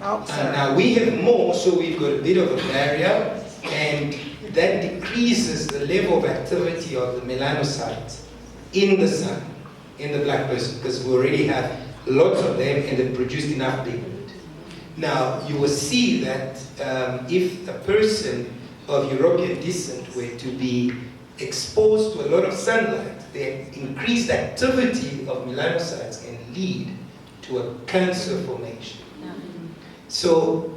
Now we have more, so we've got a bit of a barrier, and that decreases the level of activity of the melanocytes in the sun, in the black person, because we already have lots of them and they've produced enough pigment. Now, you will see that if a person of European descent were to be exposed to a lot of sunlight, the increased activity of melanocytes can lead to a cancer formation. So,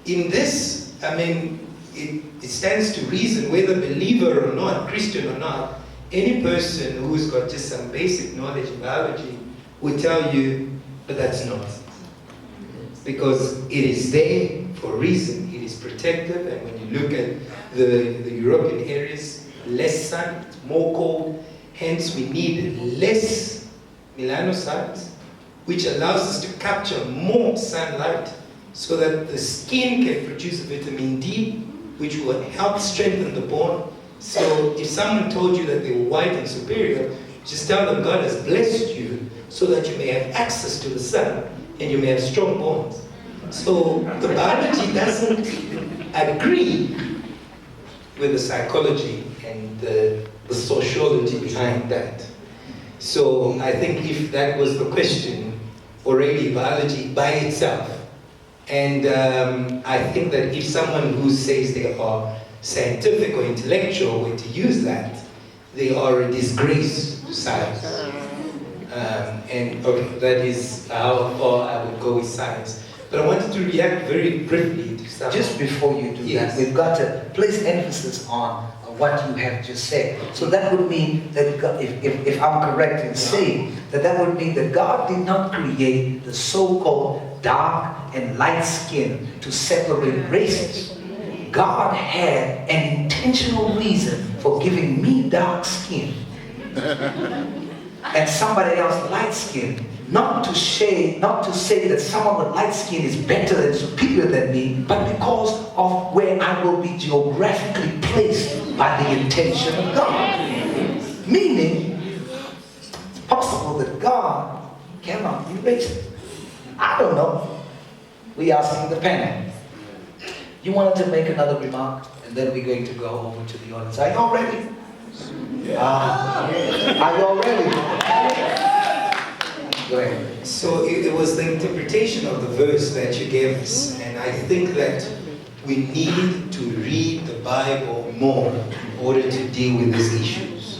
in this, I mean, it stands to reason, whether believer or not, Christian or not, any person who's got just some basic knowledge in biology will tell you, but that's nonsense. Because it is there for a reason. It is protective, and when you look at the European areas, less sun, it's more cold, hence we need less melanocytes, which allows us to capture more sunlight so that the skin can produce vitamin D, which will help strengthen the bone. So if someone told you that they were white and superior, just tell them God has blessed you so that you may have access to the sun and you may have strong bones. So the biology doesn't agree with the psychology and the sociology behind that. So I think if that was the question, already biology by itself. And I think that if someone who says they are scientific or intellectual were to use that, they are a disgrace to science. And okay, that is how far I would go with science. But I wanted to react very briefly to something. Just before you do that, we've got to place emphasis on what you have just said. So that would mean that God, if I'm correct in saying that would mean that God did not create the so-called dark and light skin to separate races. God had an intentional reason for giving me dark skin and somebody else light skin. Not to say that someone with light skin is better and superior than me, but because of where I will be geographically placed by the intention of God. Meaning, it's possible that God cannot be racist. I don't know. We asking the panel. You wanted to make another remark, and then we're going to go over to the audience. Are you all ready? Are you all ready? Go ahead. So it was the interpretation of the verse that you gave us, and I think that we need to read the Bible more in order to deal with these issues.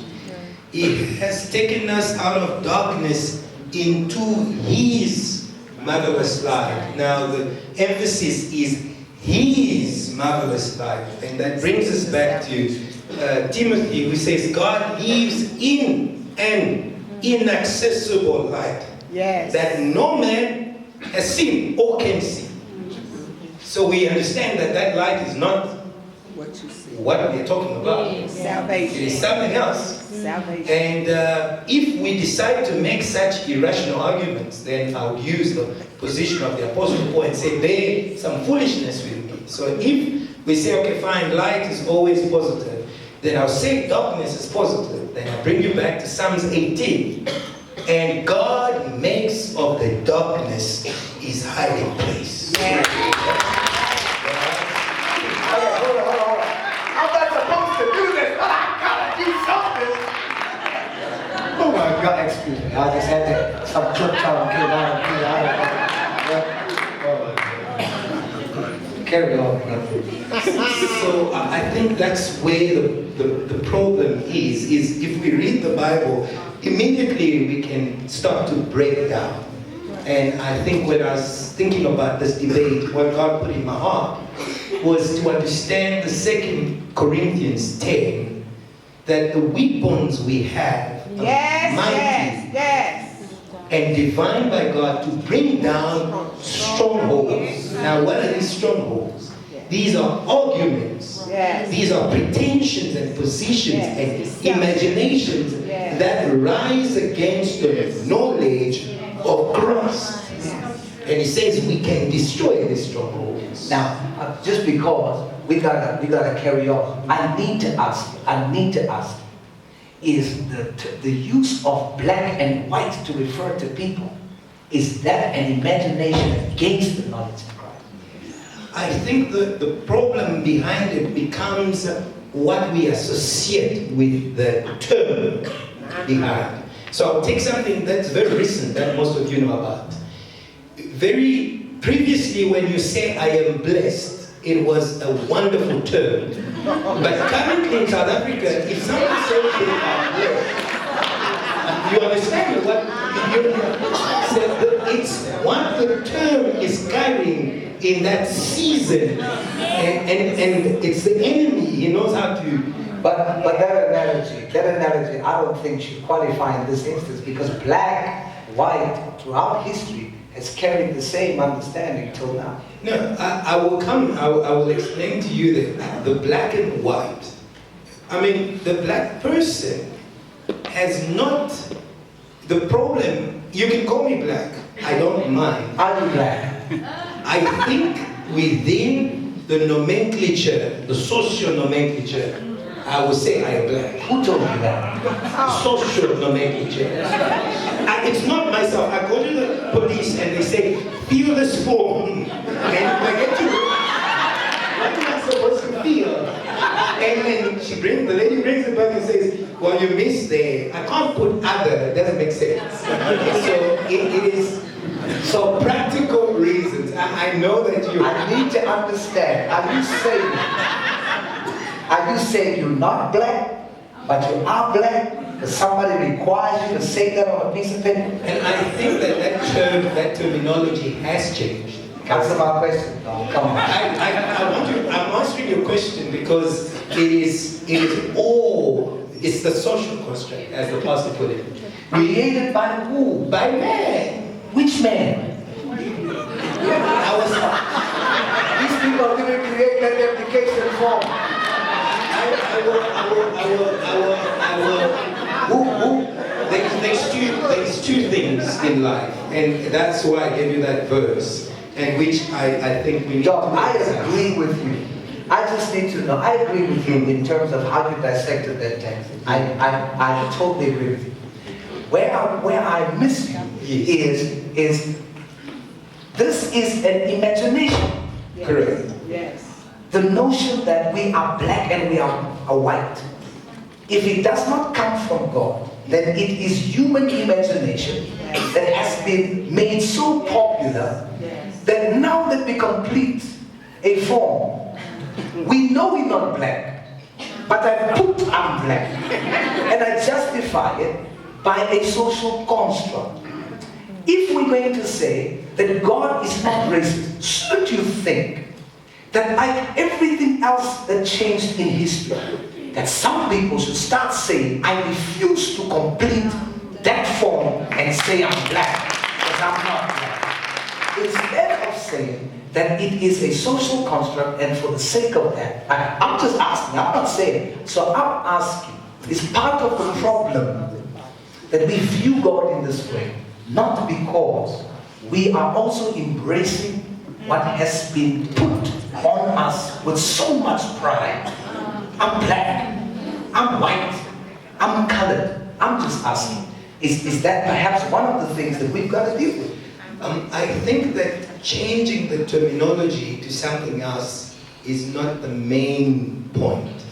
It has taken us out of darkness into His marvelous light. Now the emphasis is His marvelous light, and that brings us back to Timothy, who says God lives in an inaccessible light. Yes. That no man has seen or can see. So we understand that that light is not What you see. what we're talking about. Salvation. It is something else. Salvation. And if we decide to make such irrational arguments, then I would use the position of the Apostle Paul and say, there's some foolishness with me. So if we say, okay, fine, light is always positive, then I'll say darkness is positive. Then I'll bring you back to Psalms 18. And God makes of the darkness His hiding place. Yeah. Hold on. I'm not supposed to do this, but I gotta do something. Oh my God, excuse me. I just had to, some flip tongue came out. Carry on, brother. So I think that's where the problem is if we read the Bible, immediately we can start to break down. And I think when I was thinking about this debate, what God put in my heart was to understand the 2 Corinthians 10, that the weapons we have are mighty and divine by God to bring down strongholds. Now, what are these strongholds? These are arguments. These are pretensions and positions and imaginations that rise against the knowledge of Christ. And he says we can destroy these strongholds. Now, just because we gotta carry on, I need to ask, is the use of black and white to refer to people, is that an imagination against the knowledge of Christ? I think the problem behind it becomes what we associate with the term behind. So I'll take something that's very recent that most of you know about. Very previously, when you say I am blessed, it was a wonderful term. But currently in South Africa, if someone says they are blessed, you understand what so it's what the term is carrying in that season, and it's the enemy. He knows how to. But that analogy, I don't think should qualify in this instance, because black, white, throughout history has carried the same understanding till now. No, I will explain to you that the black and white. I mean, the black person has not the problem. You can call me black. I don't mind. I'm black. I think within the nomenclature, the social nomenclature, I would say I am black. Who told you that? Social nomenclature. It's not myself. I go to the police and they say, fill this form. And I get to, what am I supposed to feel? And then the lady brings it back and says, well, you missed there. I can't put other. It doesn't make sense. So it is. So practical reasons. I know that you. I need to understand. Are you saying you're not black, but you are black? Because somebody requires you to say that on a piece of paper? And I think that terminology has changed. Answer my question. No, come on. I'm answering your question because it's the social construct, as the pastor put it. Created by who? By man. Which man? These people didn't create that application form. There's two things in life, and that's why I gave you that verse, and which I think we need to I agree with you. I just need to know. I agree with you in terms of how you dissected that text. I totally agree with you. Where I miss you is this is an imagination. Yes. Correct. Yes. The notion that we are black and we are white. If it does not come from God, then it is human imagination that has been made so popular that now that we complete a form, we know we're not black, but I put I'm black, and I justify it by a social construct. If we're going to say that God is not racist, shouldn't you think that like everything else that changed in history, that some people should start saying, I refuse to complete that form and say I'm black, because I'm not black. Instead of saying that it is a social construct, and for the sake of that, I'm just asking, I'm not saying, so I'm asking, is part of the problem that we view God in this way, not because we are also embracing what has been put on us with so much pride. I'm black, I'm white, I'm colored. I'm just asking, is that perhaps one of the things that we've got to deal with? I think that changing the terminology to something else is not the main point.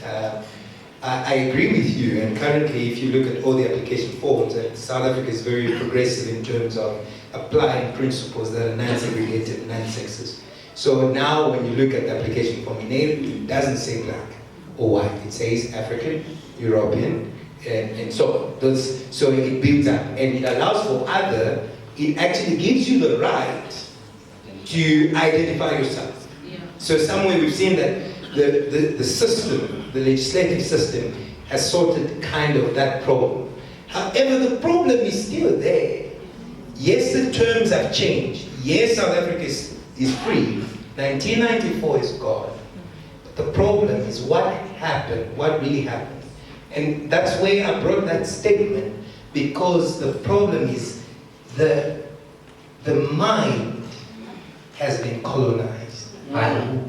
I agree with you, and currently if you look at all the application forms, South Africa is very progressive in terms of applying principles that are non-segregated, non-sexist. So now when you look at the application form, it doesn't say black or white, it says African, European, and so it builds up, and it allows for other, it actually gives you the right to identify yourself. Yeah. So somewhere we've seen that the system, the legislative system, has sorted kind of that problem. However, the problem is still there. Yes, the terms have changed. Yes, South Africa is free. 1994 is gone. But the problem is what happened, what really happened. And that's where I brought that statement, because the problem is the mind has been colonized. By who?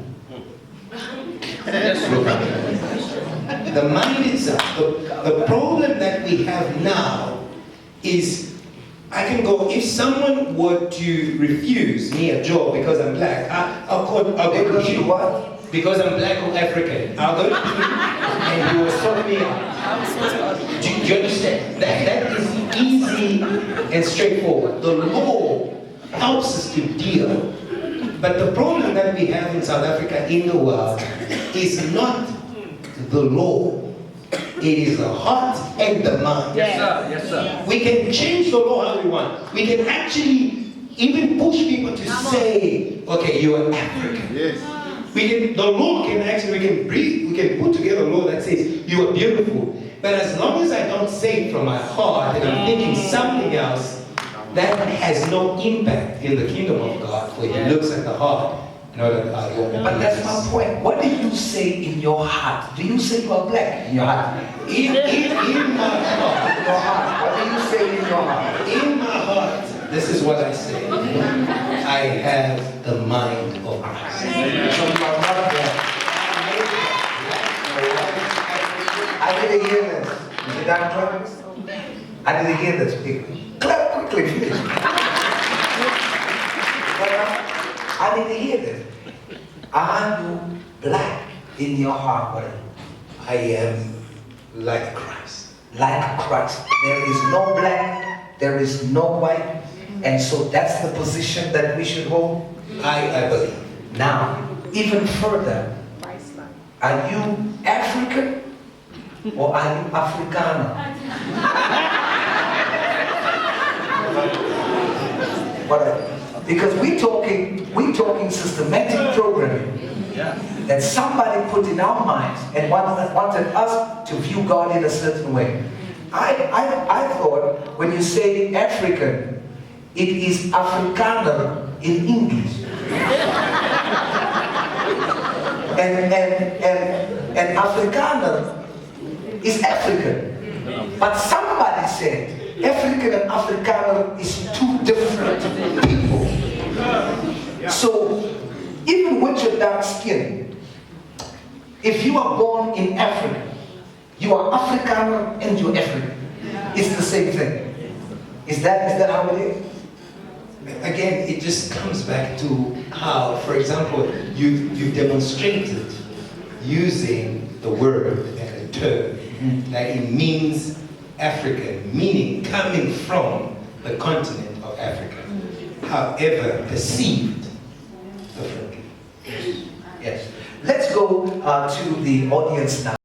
The mind itself. The problem that we have now is I can go, if someone were to refuse me a job because I'm black, I'll go Because to you him. what? Because I'm black or African. I'll go to him and he will sort me out. Do you understand? That is easy and straightforward. The law helps us to deal. But the problem that we have in South Africa, in the world, is not the law. It is the heart and the mind. Yes, sir. Yes, sir. We can change the law how we want. We can actually even push people to say, okay, you are African. Yes. The law can actually, we can put together a law that says you are beautiful. But as long as I don't say it from my heart and I'm thinking something else, that has no impact in the kingdom of God, for He looks at the heart. But that's my point. What do you say in your heart? Do you say you are black in your heart? In my heart. In your heart. What do you say in your heart? In my heart, this is what I say. I have the mind of Christ. So you are not black. I didn't hear this. Is it that clap? I didn't hear this. Clap quickly, please. I didn't hear this. Are you black in your heart? What? I am like Christ. Like Christ. There is no black, there is no white, and so that's the position that we should hold. I believe. Now, even further, are you African or are you Afrikaner? Because we're talking systematic programming that somebody put in our minds and wanted us to view God in a certain way. I thought when you say African, it is Afrikaner in English. and Afrikaner is African. But somebody said African and Afrikaner is two different people. So even with your dark skin, if you are born in Africa, you are Afrikaner and you're African. It's the same thing. Is that how it is? Again, it just comes back to how, for example, you demonstrated using the word and the term that it means African, meaning coming from the continent of Africa. However, perceived differently. Yes. Let's go to the audience now.